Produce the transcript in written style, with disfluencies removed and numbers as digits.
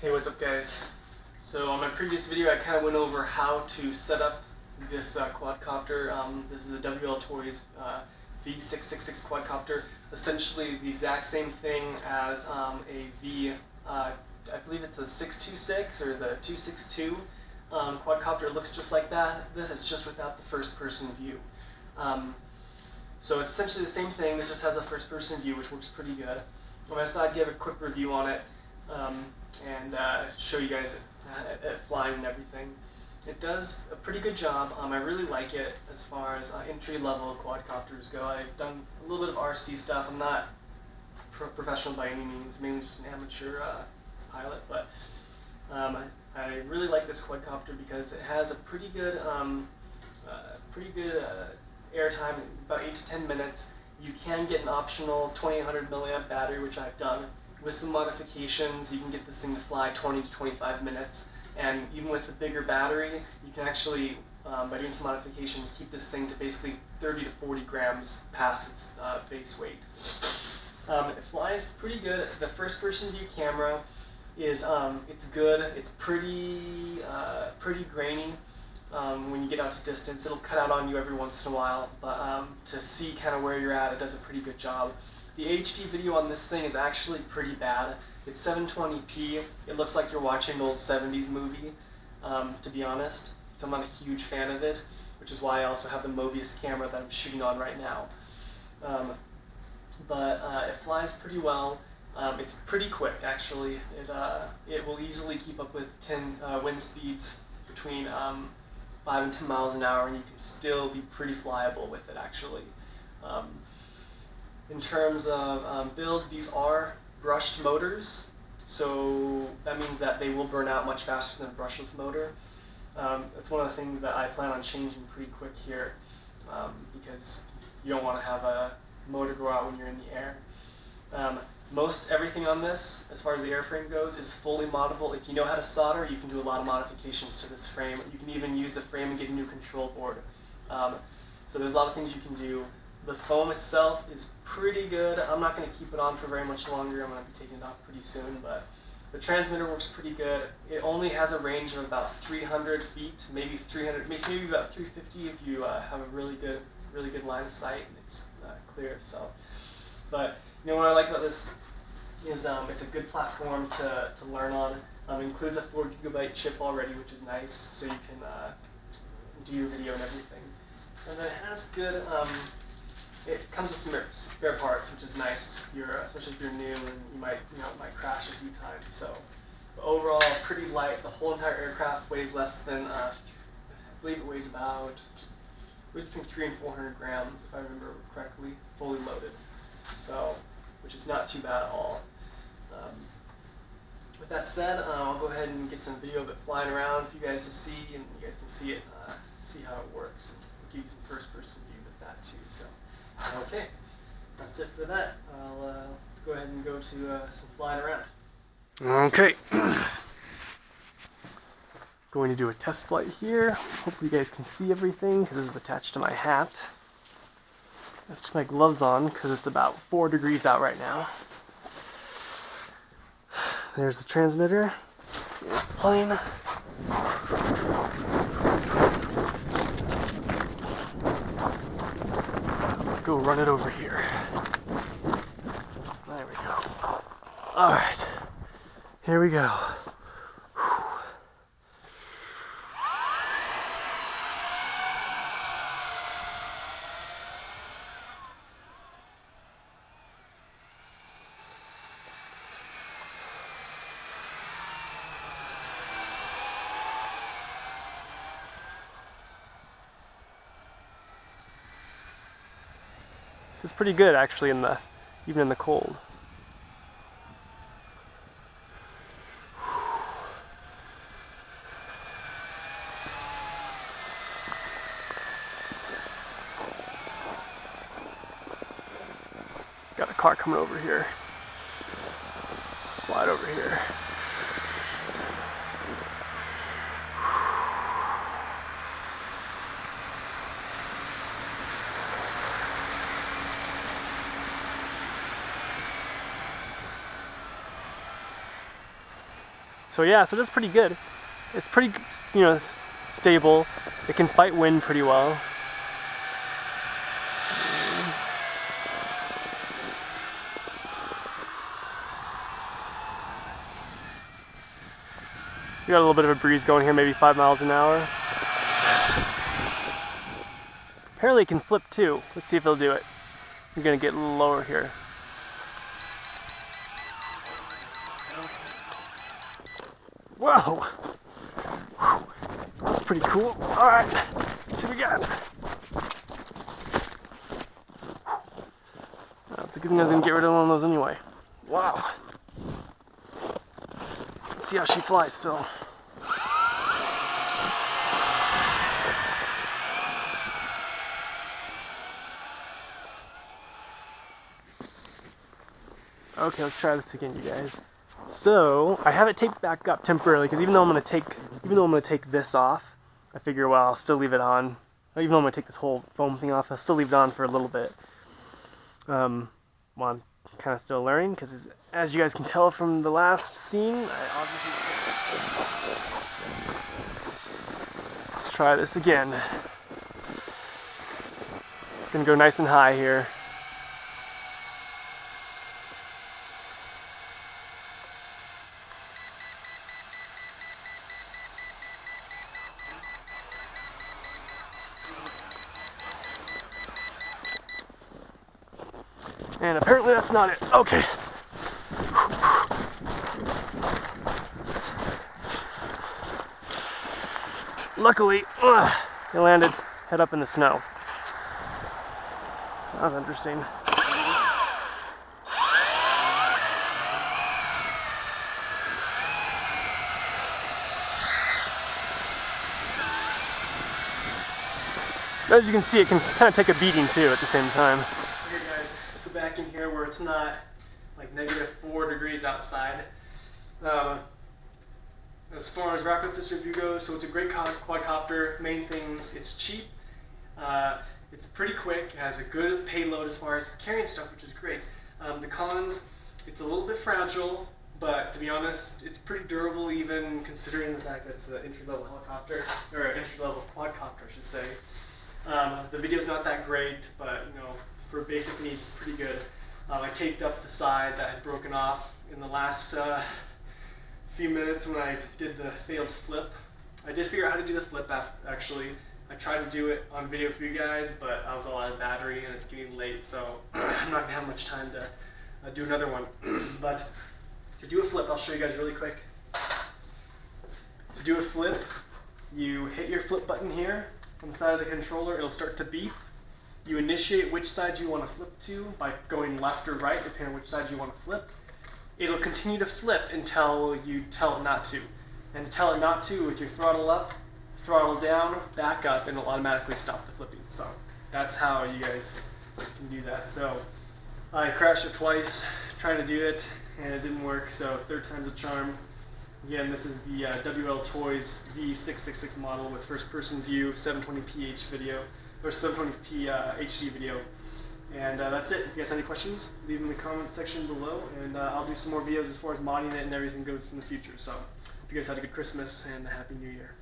Hey, what's up guys? So on my previous video I kind of went over how to set up this quadcopter. This is a WLToys V666 Quadcopter. Essentially the exact same thing as a V, I believe it's the 626 or the 262 quadcopter. It looks just like that. This is just without the first person view. So it's essentially the same thing, this just has a first person view, which works pretty good. I just thought I'd give a quick review on it and show you guys it flying and everything. It does a pretty good job. I really like it as far as entry-level quadcopters go. I've done a little bit of RC stuff. I'm not professional by any means, mainly just an amateur pilot, but I really like this quadcopter because it has a pretty good air time, about 8 to 10 minutes. You can get an optional 2800 milliamp battery, which I've done. With some modifications, you can get this thing to fly 20 to 25 minutes. And even with the bigger battery, you can actually, by doing some modifications, keep this thing to basically 30 to 40 grams past its base weight. It flies pretty good. The first-person view camera is it's good. It's pretty grainy. When you get out to distance, it'll cut out on you every once in a while, but to see kind of where you're at, it does a pretty good job. The HD video on this thing is actually pretty bad. It's 720p. It looks like you're watching an old 70s movie, to be honest. So I'm not a huge fan of it, which is why I also have the Mobius camera that I'm shooting on right now. But it flies pretty well. It's pretty quick, actually. It will easily keep up with 10 wind speeds between 5 and 10 miles an hour, and you can still be pretty flyable with it, actually. In terms of build, these are brushed motors, so that means that they will burn out much faster than a brushless motor. That's one of the things that I plan on changing pretty quick here, because you don't want to have a motor go out when you're in the air. Most everything on this, as far as the airframe goes, is fully moddable. If you know how to solder, you can do a lot of modifications to this frame. You can even use the frame and get a new control board. So there's a lot of things you can do. The foam itself is pretty good. I'm not going to keep it on for very much longer. I'm going to be taking it off pretty soon, but the transmitter works pretty good. It only has a range of about 300 feet, maybe 300, maybe about 350 if you have a really good line of sight and it's clear. So, but you know what I like about this is it's a good platform to learn on. It includes a 4 GB chip already, which is nice, so you can do your video and everything. And then it has good. It comes with some spare parts, which is nice. Especially if you're new and you might might crash a few times. So, but overall, pretty light. The whole entire aircraft weighs less than I believe it weighs between 300 and 400 grams, if I remember correctly, fully loaded. So, which is not too bad at all. With that said, I'll go ahead and get some video of it flying around for you guys to see, and you guys can see it, see how it works. And we'll give you some first-person view with that too. So. Okay, that's it for that. Let's go ahead and go to some flying around. Okay. Going to do a test flight here. Hopefully you guys can see everything because this is attached to my hat. Let's put my gloves on because it's about 4 degrees out right now. There's the transmitter. There's the plane. Go run it over here. There we go. Alright. Here we go. It's pretty good actually even in the cold. Got a car coming over here. Slide over here. So yeah, so that's pretty good. It's pretty, you know, stable. It can fight wind pretty well. We got a little bit of a breeze going here, maybe 5 miles an hour. Apparently it can flip too. Let's see if it'll do it. I'm gonna get a little lower here. Whoa! That's pretty cool. Alright, let's see what we got. That's a good thing I was gonna get rid of one of those anyway. Wow. Let's see how she flies still. Okay, let's try this again, you guys. So I have it taped back up temporarily because even though I'm gonna take this off, I figure, well, I'll still leave it on. Even though I'm gonna take this whole foam thing off, I'll still leave it on for a little bit. Well, I'm kind of still learning because, as you guys can tell from the last scene, I obviously. Let's try this again. Gonna go nice and high here. And apparently that's not it. Okay. Luckily, it landed head up in the snow. That was interesting. As you can see, it can kind of take a beating too at the same time. Okay guys, so back in here where it's not like -4 degrees outside. As far as wrapping up this review goes, so it's a great quadcopter. Main things, it's cheap, it's pretty quick, it has a good payload as far as carrying stuff, which is great. The cons, it's a little bit fragile, but to be honest, it's pretty durable even considering the fact that it's an entry-level helicopter, or an entry-level quadcopter, I should say. The video's not that great, but you know, for basic needs, it's pretty good. I taped up the side that had broken off in the last few minutes when I did the failed flip. I did figure out how to do the flip actually. I tried to do it on video for you guys, but I was all out of battery and it's getting late, so I'm not gonna have much time to do another one. But to do a flip, I'll show you guys really quick. To do a flip, you hit your flip button here on the side of the controller. It'll start to beep. You initiate which side you want to flip to by going left or right, depending on which side you want to flip. It'll continue to flip until you tell it not to. And to tell it not to, with your throttle up, throttle down, back up, and it'll automatically stop the flipping. So that's how you guys can do that. So I crashed it twice trying to do it, and it didn't work, so third time's a charm. Again, this is the WLToys V666 model with first-person view, 720p video, or 720p HD video. And that's it. If you guys have any questions, leave them in the comment section below, and I'll do some more videos as far as modding it and everything goes in the future. So hope you guys had a good Christmas and a Happy New Year.